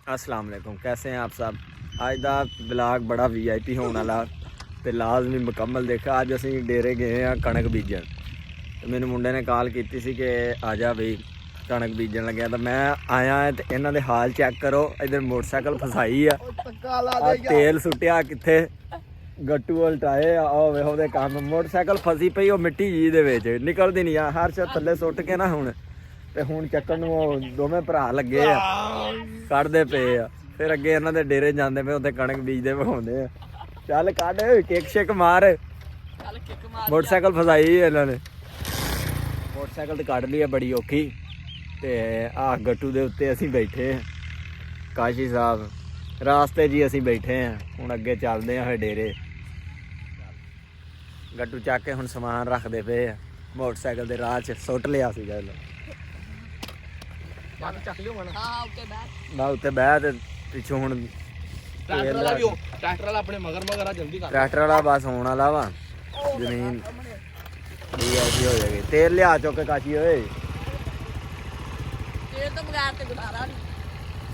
अस्सलाम वालेकुम, कैसे हैं आप सब। अज का ब्लॉग बड़ा VIP होने वाला तो लाजमी मुकम्मल देखा। अज असी डेरे गए हैं कणक बीजन। तो मैंने मुंडे ने कॉल की सी कि आ जा बई कणक बीजन लगे। तो मैं आया है तो इन्हों के हाल चेक करो। इधर मोटरसाइकिल फसाई आ, तेल सुट्टिया कित्थे, गट्टू उल्टाए आ काम। मोटरसाइकिल फसी पई वो मिट्टी जी दे निकलती नहीं आ। हर शा थल्ले सुट के ना हूँ चक्कन दोवें भरा लगे कढ़ते पे आ। फिर अगे इन्हों के डेरे जाते पे उत्थे कणक बीजते विखाते आ। चल कढ़ किक शिक मार। मोटरसाइकिल फसाई इन्होंने। मोटरसाइकिल तो कढ़ ली है बड़ी औखी। तो आ गट्टू के उत्ते असीं बैठे हैं काशी साहब रास्ते जी असीं बैठे हैं। हुण अगे चलते हैं डेरे। गट्टू चक के हुण समान रखते पे मोटरसाइकिल के राह च सुट लिया सी। मैं उत्ते बह ते पिछों हुण ट्रैक्टर वाला बस होने वाला वा। जमीन ऐसी हो जाएगी। तेल लिया चुके काशी होए।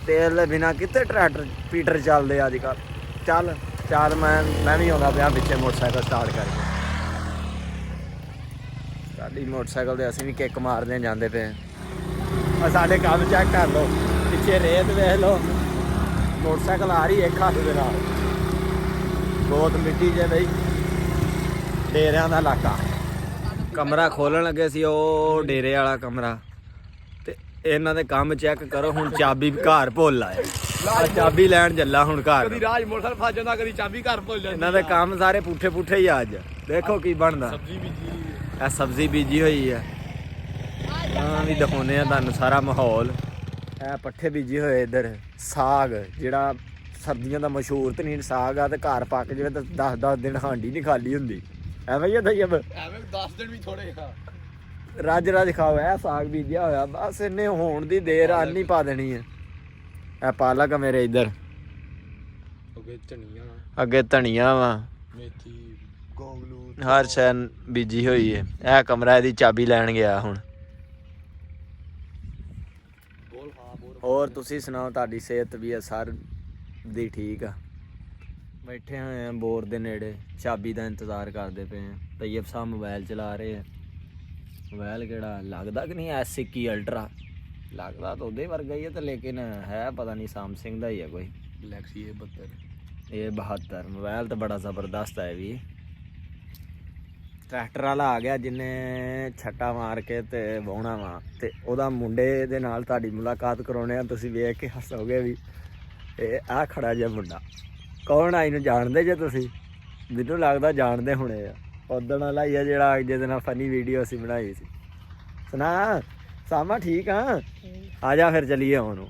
तेल दे बिना कितने ट्रैक्टर पीटर चलते अजकल। चल चल मैं भी आਉਂਦਾ ਪਿਆ पिछे मोटरसाइकिल स्टार्ट करके। साडी मोटरसाइकिल ते असीं भी किक मारदे जांदे पे। साढ़े काम चेक कर लो, पिछे रेत वेख लो। मोटरसाइकिल आ रही एक हाथ के नाल। बहुत मिट्टी जे बई डेरिया का इलाका। कमरा खोलन लगे सी ओ डेरे वाला कमरा। ते इन्हां दे काम चेक करो। हुण चाबी घर भुल आए। चाबी लैन चला हुण घर। कदी राज मोटरसाइकिल फस जांदा, कदी चाबी घर भुल जांदी। इन्हां दे काम सारे पुठे पुठे ही अज। देखो की बनदा। सब्जी बीजी हुई है। भी दिखाने तुहानू सारा माहौल। है पट्ठे बीजे हुए। इधर साग जिहड़ा सर्दियों का मशहूर तो नहीं साग आ। तो घर पक जाए तो 10-10 दिन हांडी नहीं खाली होंगी। एवं ही है जब 10 दिन भी थोड़े रज रज खाओ। है साग बीजिया होया बस इन्हें होने की देर आनी पा देनी है। है पालक मेरे इधर अगे धनिया वा मेथी गोगलू हर शैन बीजी हुई है। यह कमरा यदी चाबी लैन गया हुण। और तुसी सुनाओ तुहाडी सेहत भी है सर दी ठीक आ। बैठे हुए हैं बोर के नेड़े चाबी का इंतज़ार करते पे हैं। तैयब साहब मोबाइल चला रहे हैं। मोबाइल केड़ा लगता कि नहीं S21 अल्ट्रा लगता तो उहदे वर्गा ही है। तो लेकिन है पता नहीं सैमसंग का ही है कोई गैलेक्सी A72। मोबाइल तो बड़ा ज़बरदस्त है भी। ट्रैक्टर वाला आ गया जिन्हें छट्टा मार के ते वाहना वा। ते ओहदा मुंडे दे नाल तुहाडी मुलाकात कराउने आ। तुसीं वेख के हसोगे भी। आ खड़ा जिहा मुंडा कौन आई नूं जानदे जे तुसीं। मैनूं लगदा जानदे होणे आ। उदण वाला ही है जिहड़ा जिहदे नाल फनी वीडियो असीं बनाई सी। सुना सामा ठीक हाँ। आ जा फिर चलीए हुण।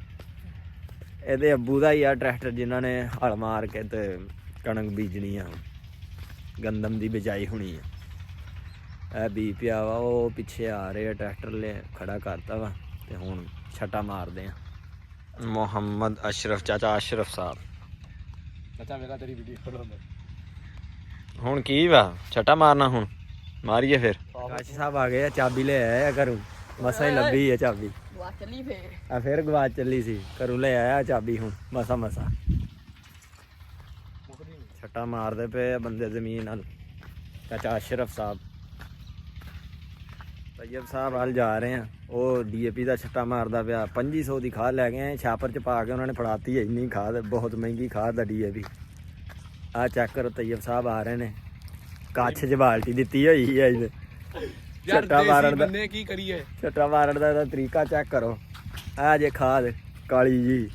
ਇਹਦੇ अब्बू ਦਾ ही आ ट्रैक्टर जिन्हां ने हल मार के ते कणक बीजनी आ। गंदम दी बिजाई होनी है। ਇਹ ਬੀ ਪਿਆ ਵਾ ਉਹ ਪਿੱਛੇ ਆ ਰਹੇ ਆ ट्रैक्टर ले खड़ा करता वा। ਤੇ ਹੁਣ ਛੱਟਾ ਮਾਰਦੇ ਆ। ਮੁਹੰਮਦ ਅਸ਼ਰਫ ਚਾਚਾ ਅਸ਼ਰਫ ਸਾਹਿਬ ਚਾਚਾ ਮੇਰਾ ਤੇਰੀ ਵੀਡੀਓ ਹੁਣ ਕੀ ਵਾ ਛੱਟਾ ਮਾਰਨਾ। ਹੁਣ ਮਾਰੀਏ ਫਿਰ। ਕਾਸ਼ੀ ਸਾਹਿਬ ਆ ਗਏ ਆ ਚਾਬੀ ਲੈ ਆਏ ਆ ਘਰੋਂ। ਮਸਾਂ ਹੀ ਲੱਭੀ ਹੈ ਚਾਬੀ। ਫਿਰ ਗਵਾਚ ਚੱਲੀ ਸੀ ਘਰੋਂ ਲੈ ਆਇਆ ਚਾਬੀ। ਹੁਣ ਮਸਾ ਛੱਟਾ ਮਾਰਦੇ ਪਏ ਬੰਦੇ ਜ਼ਮੀਨ ਨਾਲ। ਚਾਚਾ ਅਸ਼ਰਫ ਸਾਹਿਬ तैयब साहब वाल जा रहे हैं। वो DAP का छट्टा मारदा पिया। 2500 की खाद लै गए छापर च पा के उन्होंने फड़ाती है। इन्नी खाद बहुत महंगी खाद है DAP। आ चेक करो तैयब साहब आ रहे हैं। कच्छ च बाल्टी दी हुई है। छट्टा मारन छट्टा मारन का तरीका चेक करो। आ जे खाद काली जी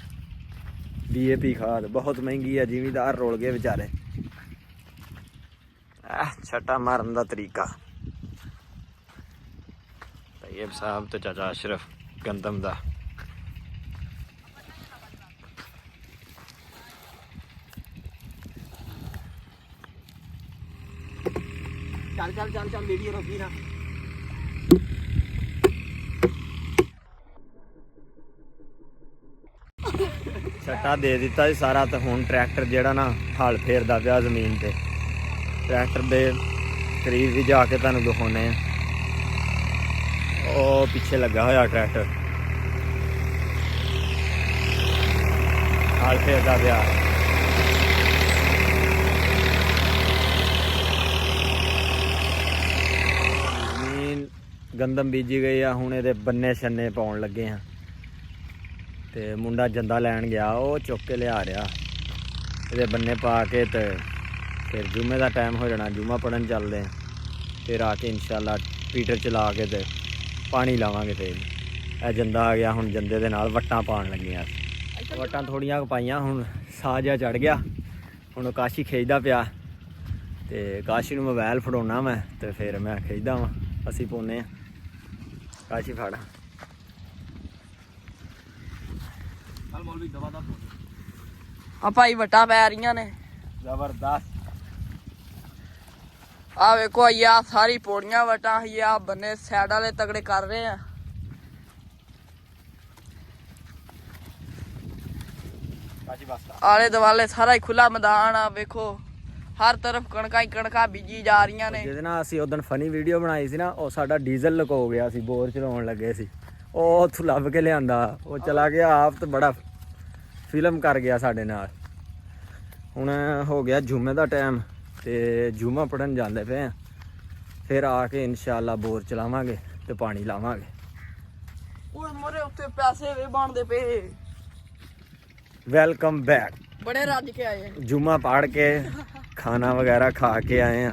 DAP खाद बहुत महंगी है। जिमीदार रोल गए बेचारे। छट्टा मारन का तरीका तैयब साहब तो चाचा अशरफ गंदम दा। चल चल चल चल वीडियो रोकी ना। छट्टा दे दिता सारा। तो हुण ट्रैक्टर जिहड़ा ना हल फेरदा पिया जमीन ते। ट्रैक्टर दे करीब भी जाके तुहानूं दिखाउने आ। ਉਹ ਪਿੱਛੇ ਲੱਗਾ ਹੋਇਆ ਟਰੈਕਟਰ। ਹਾਲ ਫੇਰਦਾ ਪਿਆ। ਜ਼ਮੀਨ ਗੰਦਮ ਬੀਜੀ ਗਈ ਆ, ਹੁਣ ਇਹਦੇ ਬੰਨੇ ਛੰਨੇ ਪਾਉਣ ਲੱਗੇ ਆ। ਤੇ ਮੁੰਡਾ ਜੰਦਾ ਲੈਣ ਗਿਆ, ਉਹ ਚੁੱਕ ਕੇ ਲਿਆ ਰਿਹਾ। ਇਹਦੇ ਬੰਨੇ ਪਾ ਕੇ ਤੇ ਫਿਰ ਜੁਮੇ ਦਾ ਟਾਈਮ ਹੋ ਜਾਣਾ, ਜੁਮਾ ਪੜਨ ਚੱਲਦੇ ਆ। ਫਿਰ ਆ ਕੇ ਇਨਸ਼ਾਅੱਲਾ ਪੀਟਰ ਚਲਾ ਕੇ ਤੇ ਪਾਣੀ ਲਾਵਾਂਗੇ। ਫਿਰ ਇਹ ਜੰਦਾ ਆ ਗਿਆ, ਹੁਣ ਜੰਦੇ ਦੇ ਨਾਲ ਵੱਟਾਂ ਪਾਉਣ ਲੱਗੀਆਂ। ਵੱਟਾਂ ਥੋੜੀਆਂ ਪਾਈਆਂ, ਹੁਣ ਸਾਹ ਜਿਹਾ ਚੜ ਗਿਆ। ਹੁਣ ਕਾਸ਼ੀ ਖਿੱਚਦਾ ਪਿਆ ਤੇ ਕਾਸ਼ੀ ਨੂੰ ਮੋਬਾਈਲ ਫੜਾਉਣਾ ਮੈਂ ਤੇ ਫਿਰ ਮੈਂ ਖਿੱਚਦਾ ਵਾਂ। ਅਸੀਂ ਪਾਉਂਦੇ ਆ। ਕਾਸ਼ੀ ਫੜ। ਕੱਲ ਮੌਲਵੀ ਦਵਾ ਦਾ ਆ ਭਾਈ ਵਟਾਂ ਪੈ ਰਹੀਆਂ ਨੇ ਜ਼ਬਰਦਸਤ। ਆ ਵੇਖੋ ਆ ਸਾਰੀ ਪੌੜੀਆਂ ਵਟਾਂ ਹੀ ਆ, ਬੰਨੇ ਸਾਈਡ ਵਾਲੇ ਤਗੜੇ ਕਰ ਰਹੇ ਆ। ਕਾਜੀ ਬਸਤਾ ਆਲੇ ਦੁਆਲੇ ਸਾਰਾ ਹੀ ਖੁੱਲਾ ਮੈਦਾਨ ਆ। ਵੇਖੋ ਹਰ ਤਰਫ ਕਣਕਾਂ ਹੀ ਕਣਕਾਂ ਬੀਜੀ ਜਾ ਰਹੀਆਂ ਨੇ। ਜਿਹਦੇ ਨਾਲ ਅਸੀਂ ਉਦੋਂ ਫਨੀ ਵੀਡੀਓ ਬਣਾਈ ਸੀ ਨਾ, ਉਹ ਸਾਡਾ ਡੀਜ਼ਲ ਲੁਕੋ ਗਿਆ ਸੀ, ਬੋਰ ਚਲਾਉਣ ਲੱਗੇ ਸੀ। ਉਹ ਉੱਥੋਂ ਲੱਭ ਕੇ ਲਿਆਂਦਾ, ਉਹ ਚਲਾ ਗਿਆ ਆਪ ਤੇ ਬੜਾ ਫਿਲਮ ਕਰ ਗਿਆ ਸਾਡੇ ਨਾਲ। ਹੁਣ ਹੋ ਗਿਆ ਜੁਮੇ ਦਾ ਟਾਈਮ ਤੇ ਜੁਮਾ ਪੜਨ ਜਾਂਦੇ ਪਏ ਆ। ਫਿਰ ਆ ਕੇ ਇਨਸ਼ਾਅੱਲਾ ਬੋਰ ਚਲਾਵਾਂਗੇ ਤੇ ਪਾਣੀ ਲਾਵਾਂਗੇ। ਓਏ ਮੋਰੇ ਉੱਤੇ ਪੈਸੇ ਵੇ ਬਣਦੇ ਪਏ। Welcome back. ਬੜੇ ਰੱਜ ਕੇ ਆਏ। ਜੁਮਾ ਪੜ ਕੇ ਖਾਣਾ ਵਗੈਰਾ ਖਾ ਕੇ ਆਏ ਆ।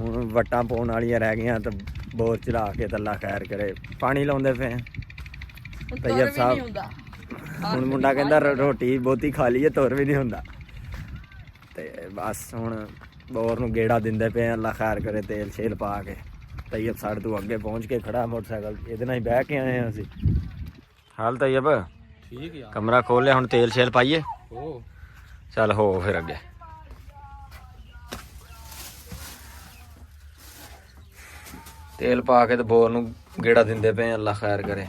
ਹੁਣ ਵੱਟਾਂ ਪਾਉਣ ਵਾਲੀਆਂ ਰਹਿ ਗਈਆਂ ਤੇ ਬੋਰ ਚਲਾ ਕੇ ਤੇ ਅੱਲਾ ਖੈਰ ਕਰੇ ਪਾਣੀ ਲਾਉਂਦੇ ਪਏ ਆ। ਤੈਯਬ ਸਾਹਿਬ ਹੁਣ ਮੁੰਡਾ ਕਹਿੰਦਾ ਰੋਟੀ ਬਹੁਤੀ ਖਾ ਲਈਏ, ਤੁਰ ਵੀ ਨਹੀਂ ਹੁੰਦਾ। ਤੇ ਬਸ ਹੁਣ ਬੋਰ ਨੂੰ ਗੇੜਾ ਦਿੰਦੇ ਪਏ ਆ, ਅੱਲਾ ਖੈਰ ਕਰੇ। ਤੇਲ ਛੇਲ ਪਾ ਕੇ ਤੈਯਬ ਸਾਡੇ ਤੋਂ ਅੱਗੇ ਪਹੁੰਚ ਕੇ ਖੜਾ ਮੋਟਰਸਾਈਕਲ, ਇਹਦੇ ਨਾਲ ਹੀ ਬਹਿ ਕੇ ਆਏ ਆ ਅਸੀਂ। ਹਾਲ ਤੈਯਬ ਠੀਕ ਯਾਰ। ਕਮਰਾ ਖੋਲ ਲਿਆ, ਹੁਣ ਤੇਲ ਛੇਲ ਪਾਈਏ। ਓ ਚੱਲ ਹੋ ਫਿਰ ਅੱਗੇ। ਤੇਲ ਪਾ ਕੇ ਤੇ ਬੋਰ ਨੂੰ ਗੇੜਾ ਦਿੰਦੇ ਪਏ, ਅੱਲਾ ਖੈਰ ਕਰੇ।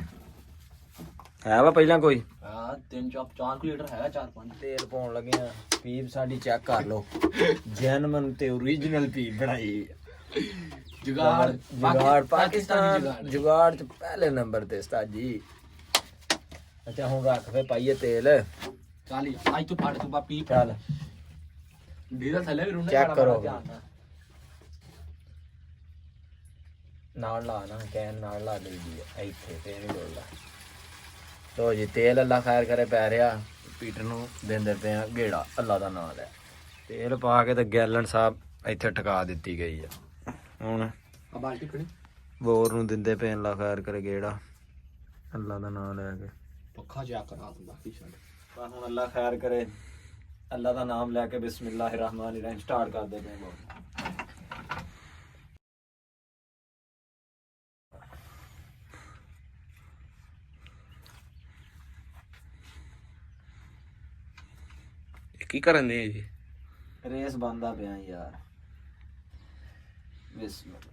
ਹੈ ਵਾ ਪਹਿਲਾਂ ਕੋਈ ਹਾਂ 3-4 ਲੀਟਰ ਹੈਗਾ, 4-5 ਤੇਲ ਪਾਉਣ ਲੱਗੇ ਆ। ਪੀਪ ਸਾਡੀ ਚੈੱਕ ਕਰ ਲਓ, ਜੈਨੂਇਨ ਤੇ ਓਰੀਜਨਲ ਪੀਪ ਬਣਾਈ। ਜੁਗਾੜ ਪਾਕਿਸਤਾਨ ਜੁਗਾੜ ਚ ਪਹਿਲੇ ਨੰਬਰ ਤੇ ਉਸਤਾਦ ਜੀ। ਅੱਛਾ ਹੁਣ ਰੱਖ ਫੇ ਪਾਈਏ ਤੇਲ। ਚਾਲੀ ਅੱਜ ਤੋਂ ਫੜ ਤੂੰ ਬਾ ਪੀ ਚੱਲ ਡੀਜ਼ਲ ਥੱਲੇ ਵੀ ਰੁਣਾ ਚੈੱਕ ਕਰੋ। ਨਾਲ ਲਾ ਨਾ, ਕੈਨ ਨਾਲ ਲਾ ਲਈਦੀ ਹੈ ਇੱਥੇ ਤੇ ਨਹੀਂ ਡੋਲਦਾ। ਲੋ ਜੀ ਤੇਲ ਅੱਲਾ ਖੈਰ ਕਰੇ ਪੈ ਰਿਹਾ। ਪੀਟਰ ਨੂੰ ਦਿੰਦੇ ਪਏ ਆ ਗੇੜਾ, ਅੱਲਾ ਦਾ ਨਾਮ ਲੈ। ਤੇਲ ਪਾ ਕੇ ਤੇ ਗੈਲਨ ਸਾਹਿਬ ਇੱਥੇ ਟਿਕਾ ਦਿੱਤੀ ਗਈ ਆ। ਹੁਣ ਆ ਬਾਲਟੀ ਖੜੀ ਬੋਰ ਨੂੰ ਦਿੰਦੇ ਪਏ, ਅੱਲਾ ਖੈਰ ਕਰੇ ਗੇੜਾ, ਅੱਲਾ ਦਾ ਨਾਮ ਲੈ ਕੇ। ਪੱਖਾ ਜਾ ਕਰਾ ਤੂੰ ਬਾਕੀ ਛੱਡ। ਬਸ ਹੁਣ ਅੱਲਾ ਖੈਰ ਕਰੇ, ਅੱਲਾ ਦਾ ਨਾਮ ਲੈ ਕੇ ਬਿਸਮਿਲ੍ਲਾਹਿਰ ਰਹਿਮਾਨਿਰ ਰਹੀਮ ਸਟਾਰਟ ਕਰਦੇ ਪਏ ਬੋਰ। ਕੀ ਕਰਨ ਦੇ ਜੀ? ਰੇਸ ਬੰਦਾ ਪਿਆ ਯਾਰ। ਬਿਸਮਿਲ੍ਲਾ।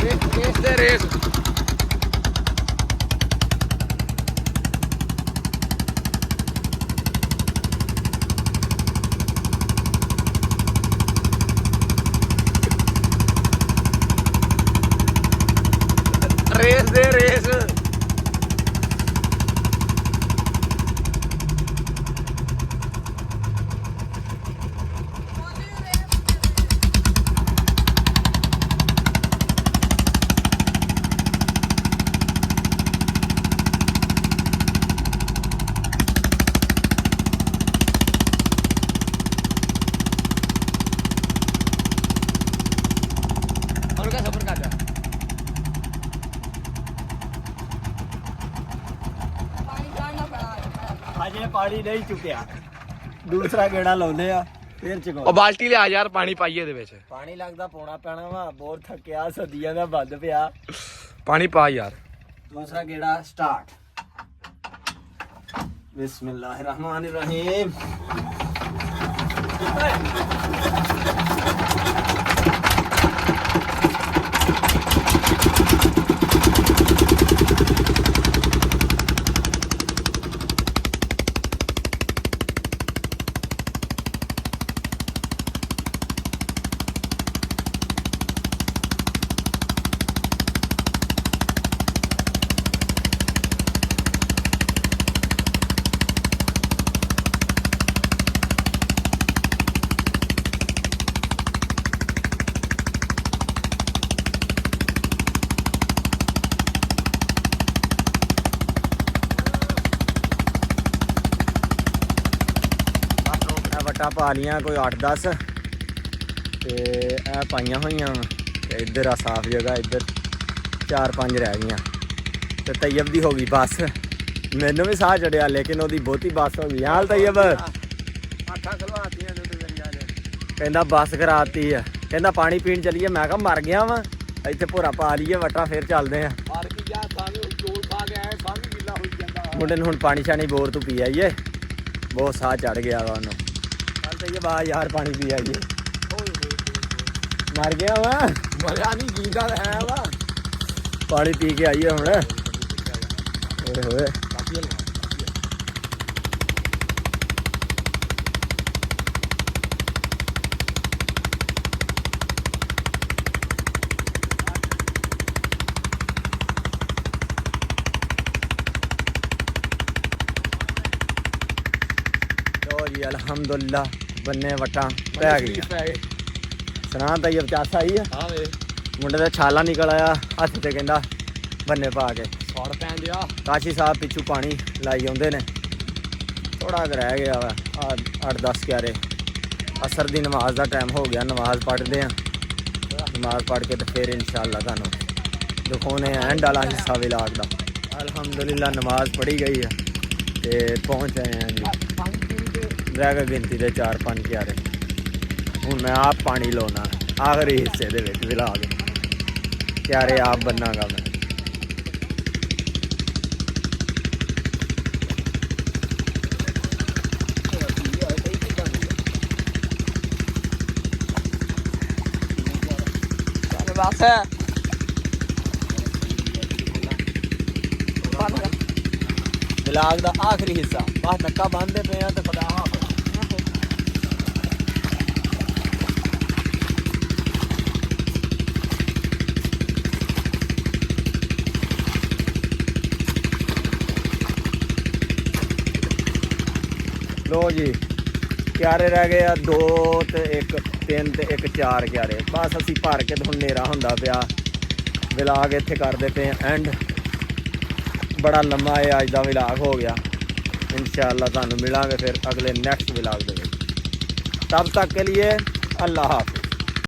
ਰੇਸ ਦੇ ਰੇਸ ਰੇਸ ਦੇ ਰੇਸ। और का सफर कर जा ਅਜੇ ਪਾਣੀ ਨਹੀਂ ਚੁੱਕਿਆ, ਦੂਸਰਾ ਗੇੜਾ ਲਾਉਂਦੇ ਆ ਫਿਰ ਚੁਕਾਉਂਦੇ। ਉਹ ਬਾਲਟੀ ਲਿਆ ਯਾਰ, ਪਾਣੀ ਪਾਈਏ ਇਹਦੇ ਵਿੱਚ। ਪਾਣੀ ਲੱਗਦਾ ਪਾਉਣਾ ਪੈਣਾ ਵਾ, ਬੋਰ ਥੱਕਿਆ, ਸਦੀਆਂ ਦਾ ਬੰਦ ਪਿਆ। ਪਾਣੀ ਪਾ ਯਾਰ। ਦੂਸਰਾ ਗੇੜਾ ਸਟਾਰਟ। ਬਿਸਮਿਲ੍ਲਾਹਿਰ ਰਹਿਮਾਨਿਰ ਰਹੀਮ। ਵਟਾ ਪਾ ਲੀਆਂ ਕੋਈ 8-10 ਤੇ ਇਹ ਪਾਈਆਂ ਹੋਈਆਂ ਵਾਂ। ਤੇ ਇੱਧਰ ਆ ਸਾਫ ਜਗ੍ਹਾ, ਇੱਧਰ 4-5 ਰਹਿ ਗਈਆਂ ਤੇ ਤੈਯਬ ਦੀ ਹੋ ਗਈ ਬੱਸ। ਮੈਨੂੰ ਵੀ ਸਾਹ ਚੜਿਆ ਲੇਕਿਨ ਉਹਦੀ ਬਹੁਤੀ ਬੱਸ ਹੋ ਗਈ। ਹਾਲ ਤੈਯਬ ਕਹਿੰਦਾ ਬੱਸ ਕਰਾਤੀ ਆ, ਕਹਿੰਦਾ ਪਾਣੀ ਪੀਣ ਚੱਲੀਏ। ਮੈਂ ਕਿਹਾ ਮਰ ਗਿਆ ਵਾਂ, ਇੱਥੇ ਭੋਰਾ ਪਾ ਲਈਏ ਵਟਾ ਫਿਰ ਚੱਲਦੇ ਆ। ਮੁੰਡੇ ਨੂੰ ਹੁਣ ਪਾਣੀ ਛਾਣੀ ਬੋਰ ਤੋਂ ਪੀ ਆਈਏ, ਬਹੁਤ ਸਾਹ ਚੜ ਗਿਆ ਵਾ ਉਹਨੂੰ। ਚੱਲ ਤੈਯਬ ਆ ਯਾਰ ਪਾਣੀ ਪੀ ਆਈਏ। ਮਰ ਗਿਆ ਵਾ, ਮਰਿਆ ਨਹੀਂ ਜੀਂਦਾ ਹੈ ਵਾ। ਪਾਣੀ ਪੀ ਕੇ ਆਈਏ ਹੁਣ। ਓਏ ਹੋਏ ਲੋ ਜੀ ਅਲਹਮਦੁਲਿਲਾ ਬੰਨੇ ਵਟਾਂ ਪੈ ਗਈ। ਸੁਣਾ ਤੈਯਬ ਚਾਸਾ ਆਈ ਆ, ਹਾਂ ਵੇ ਮੁੰਡੇ ਦਾ ਛਾਲਾ ਨਿਕਲ ਆਇਆ ਹੱਥ ਤੇ, ਕਹਿੰਦਾ ਬੰਨੇ ਪਾ ਕੇ। ਸੌੜ ਪੈਣ ਦਿਆ। ਕਾਸ਼ੀ ਸਾਹਿਬ ਪਿੱਛੋਂ ਪਾਣੀ ਲਾਈ ਆਉਂਦੇ ਨੇ, ਥੋੜਾ ਕੁ ਰਹਿ ਗਿਆ ਵਾ 8-10 ਕਿਆਰੇ। ਅਸਰ ਦੀ ਨਮਾਜ਼ ਦਾ ਟਾਈਮ ਹੋ ਗਿਆ, ਨਮਾਜ਼ ਪੜ੍ਹਦੇ ਆ। ਨਮਾਜ਼ ਪੜ੍ਹ ਕੇ ਤੇ ਫਿਰ ਇਨਸ਼ਾਅੱਲਾ ਤੁਹਾਨੂੰ ਦਿਖਾਉਣੇ ਆ ਐਂਡ ਵਾਲਾ ਹਿੱਸਾ ਵਿਲਾਗ ਦਾ। ਅਲਹਮਦੁਲਿਲਾ ਨਮਾਜ਼ ਪੜ੍ਹੀ ਗਈ ਆ ਤੇ ਪਹੁੰਚ ਆਏ ਆ ਜੀ। ਰਹਿ ਗਏ ਗਿਣਤੀ ਦੇ 4-5 ਕਿਆਰੇ। ਹੁਣ ਮੈਂ ਆਪ ਪਾਣੀ ਲਾਉਣਾ ਆਖਰੀ ਹਿੱਸੇ ਦੇ ਵਿੱਚ ਵਿਲਾਗ, ਕਿਆਰੇ ਆਪ ਬੰਨਾਂਗਾ ਮੈਂ। ਬਸ ਵਿਲਾਗ ਦਾ ਆਖਰੀ ਹਿੱਸਾ ਬਸ ਧੱਕਾ ਬੰਨਦੇ ਪਏ ਆ ਤੇ ਖੁਦਾ ਹਾਫਿਜ਼। ਲੋ ਜੀ ਕਿਆਰੇ ਰਹਿ ਗਏ ਆ 2 ਤੇ 1 3 ਤੇ 1 4 ਕਿਆਰੇ। ਬਸ ਅਸੀਂ ਭਰ ਕੇ ਹੁਣ ਹਨੇਰਾ ਹੁੰਦਾ ਪਿਆ। ਵਿਲਾਗ ਇੱਥੇ ਕਰਦੇ ਪਏ ਐਂਡ। ਬੜਾ ਲੰਮਾ ਇਹ ਅੱਜ ਦਾ ਵਿਲਾਗ ਹੋ ਗਿਆ। इंशाअल्लाह ਤੁਹਾਨੂੰ ਮਿਲਾਂਗੇ ਫਿਰ ਅਗਲੇ ਨੈਕਸਟ ਵਿਲਾਗ ਦੇ ਵਿੱਚ। तब तक के लिए अल्लाह हाफ़िज़।